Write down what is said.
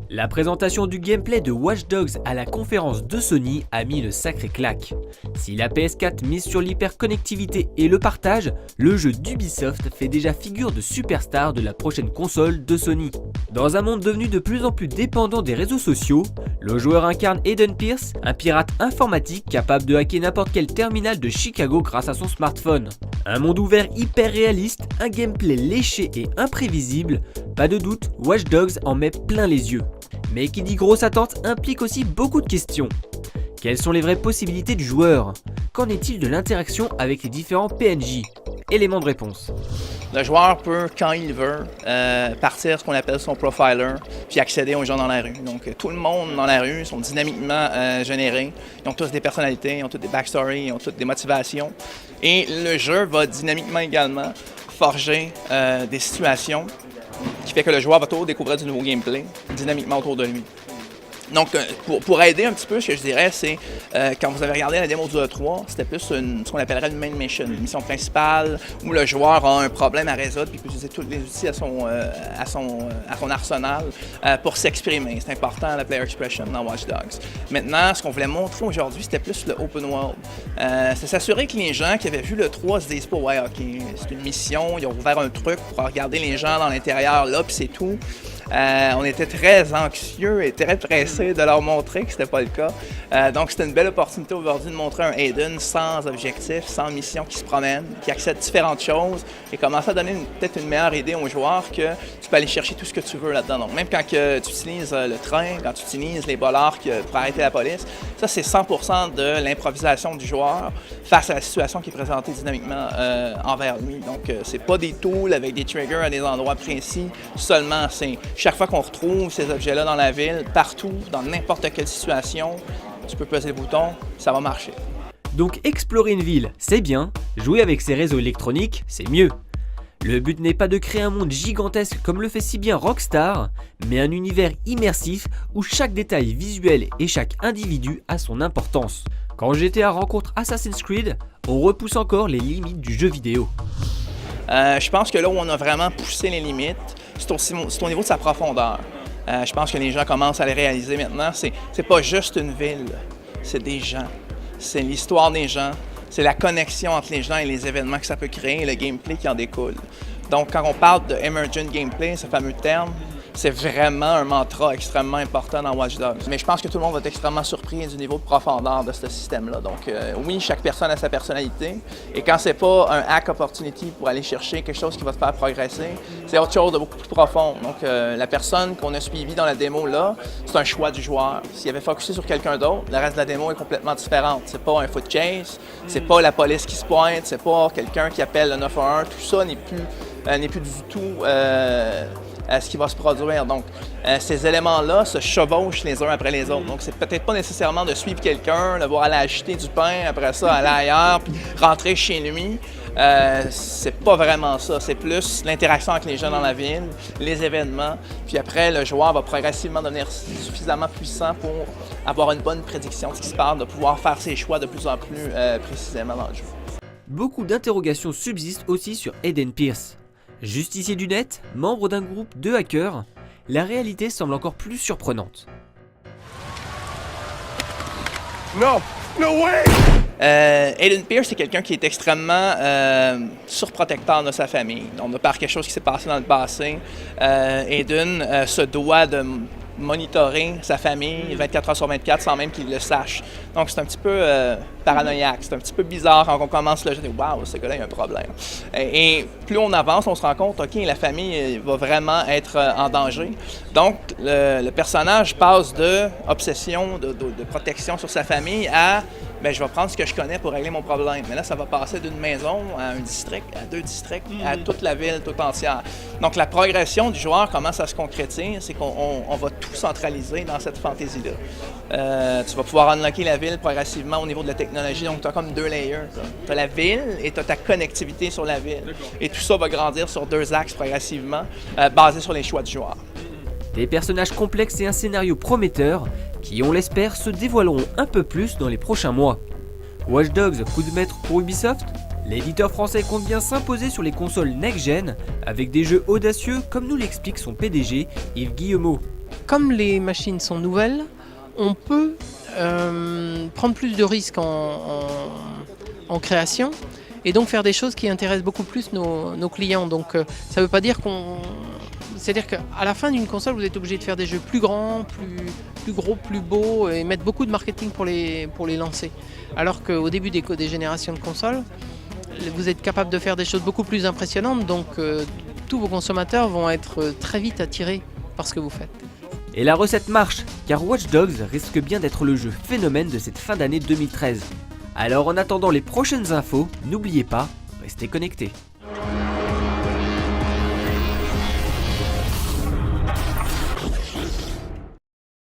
La présentation du gameplay de Watch Dogs à la conférence de Sony a mis une sacrée claque. Si la PS4 mise sur l'hyperconnectivité et le partage, le jeu d'Ubisoft fait déjà figure de superstar de la prochaine console de Sony. Dans un monde devenu de plus en plus dépendant des réseaux sociaux, le joueur incarne Aiden Pearce, un pirate informatique capable de hacker n'importe quel terminal de Chicago grâce à son smartphone. Un monde ouvert hyper réaliste, un gameplay léché et imprévisible, pas de doute, Watch Dogs en met plein les yeux. Mais qui dit grosse attente implique aussi beaucoup de questions. Quelles sont les vraies possibilités du joueur? Qu'en est-il de l'interaction avec les différents PNJ? Élément de réponse. Le joueur peut, quand il veut, partir ce qu'on appelle son profiler, puis accéder aux gens dans la rue. Donc, tout le monde dans la rue sont dynamiquement générés. Ils ont tous des personnalités, ils ont tous des backstories, ils ont toutes des motivations. Et le jeu va dynamiquement également forger des situations qui fait que le joueur va toujours découvrir du nouveau gameplay dynamiquement autour de lui. Donc, pour aider un petit peu, ce que je dirais, c'est quand vous avez regardé la démo du E3, c'était plus ce qu'on appellerait une main mission, une mission principale où le joueur a un problème à résoudre puis peut utiliser tous les outils à son arsenal pour s'exprimer. C'est important, la player expression dans Watch Dogs. Maintenant, ce qu'on voulait montrer aujourd'hui, c'était plus le open world. C'est s'assurer que les gens qui avaient vu le 3 se disent pas « Ouais, OK, c'est une mission, ils ont ouvert un truc pour regarder les gens dans l'intérieur, là, puis c'est tout. » On était très anxieux et très pressés de leur montrer que ce n'était pas le cas. Donc, c'était une belle opportunité aujourd'hui de montrer un Aiden sans objectif, sans mission, qui se promène, qui accède à différentes choses et commencer à donner peut-être une meilleure idée aux joueurs que tu peux aller chercher tout ce que tu veux là-dedans. Donc, même quand tu utilises le train, quand tu utilises les bolards pour arrêter la police, ça, c'est 100% de l'improvisation du joueur face à la situation qui est présentée dynamiquement envers lui. Donc, c'est pas des tools avec des triggers à des endroits précis, seulement c'est chaque fois qu'on retrouve ces objets-là dans la ville, partout, dans n'importe quelle situation, tu peux peser le bouton, ça va marcher. Donc explorer une ville, c'est bien, jouer avec ses réseaux électroniques, c'est mieux. Le but n'est pas de créer un monde gigantesque comme le fait si bien Rockstar, mais un univers immersif où chaque détail visuel et chaque individu a son importance. Quand GTA rencontre Assassin's Creed, on repousse encore les limites du jeu vidéo. Je pense que là où on a vraiment poussé les limites, c'est au niveau de sa profondeur. Je pense que les gens commencent à les réaliser maintenant. C'est pas juste une ville, c'est des gens. C'est l'histoire des gens, c'est la connexion entre les gens et les événements que ça peut créer et le gameplay qui en découle. Donc, quand on parle de emergent gameplay, ce fameux terme, c'est vraiment un mantra extrêmement important dans Watch Dogs. Mais je pense que tout le monde va être extrêmement surpris du niveau de profondeur de ce système-là. Donc oui, chaque personne a sa personnalité. Et quand c'est pas un hack opportunity pour aller chercher quelque chose qui va te faire progresser, c'est autre chose de beaucoup plus profond. Donc la personne qu'on a suivie dans la démo-là, c'est un choix du joueur. S'il avait focusé sur quelqu'un d'autre, le reste de la démo est complètement différente. C'est pas un foot chase, c'est pas la police qui se pointe, c'est pas quelqu'un qui appelle le 911. Tout ça n'est plus du tout ce qui va se produire. Donc, ces éléments-là se chevauchent les uns après les autres. Donc, c'est peut-être pas nécessairement de suivre quelqu'un, de voir aller acheter du pain, après ça, aller ailleurs, puis rentrer chez lui. C'est pas vraiment ça. C'est plus l'interaction avec les gens dans la ville, les événements, puis après, le joueur va progressivement devenir suffisamment puissant pour avoir une bonne prédiction de ce qui se passe, de pouvoir faire ses choix de plus en plus précisément dans le jeu. Beaucoup d'interrogations subsistent aussi sur Aiden Pearce. Justicier du net, membre d'un groupe de hackers, la réalité semble encore plus surprenante. No way! Aiden Pearce, c'est quelqu'un qui est extrêmement surprotecteur de sa famille. Donc, de par quelque chose qui s'est passé dans le passé, Aiden se doit de monitorer sa famille 24 heures sur 24 sans même qu'il le sache. Donc, c'est un petit peu paranoïaque, c'est un petit peu bizarre quand on commence le jeu. Waouh, ce gars-là, il y a un problème. Et plus on avance, on se rend compte, OK, la famille va vraiment être en danger. Donc, le personnage passe de obsession, de protection sur sa famille à bien, je vais prendre ce que je connais pour régler mon problème. Mais là, ça va passer d'une maison à un district, à 2 districts, à toute la ville tout entière. Donc, la progression du joueur commence à se concrétiser, c'est qu'on va tout centraliser dans cette fantaisie-là. Tu vas pouvoir unlocker la ville progressivement au niveau de la technologie. Donc, tu as comme 2 layers. Tu as la ville et tu as ta connectivité sur la ville. Et tout ça va grandir sur 2 axes progressivement, basés sur les choix du joueur. Des personnages complexes et un scénario prometteur qui, on l'espère, se dévoileront un peu plus dans les prochains mois. Watch Dogs, coup de maître pour Ubisoft? L'éditeur français compte bien s'imposer sur les consoles next-gen avec des jeux audacieux comme nous l'explique son PDG Yves Guillemot. comme les machines sont nouvelles, on peut prendre plus de risques en création et donc faire des choses qui intéressent beaucoup plus nos clients. Donc ça ne veut pas dire c'est-à-dire qu'à la fin d'une console, vous êtes obligé de faire des jeux plus grands, plus gros, plus beaux et mettre beaucoup de marketing pour les lancer. Alors qu'au début des générations de consoles, vous êtes capable de faire des choses beaucoup plus impressionnantes, donc tous vos consommateurs vont être très vite attirés par ce que vous faites. Et la recette marche, car Watch Dogs risque bien d'être le jeu phénomène de cette fin d'année 2013. Alors en attendant les prochaines infos, n'oubliez pas, restez connectés.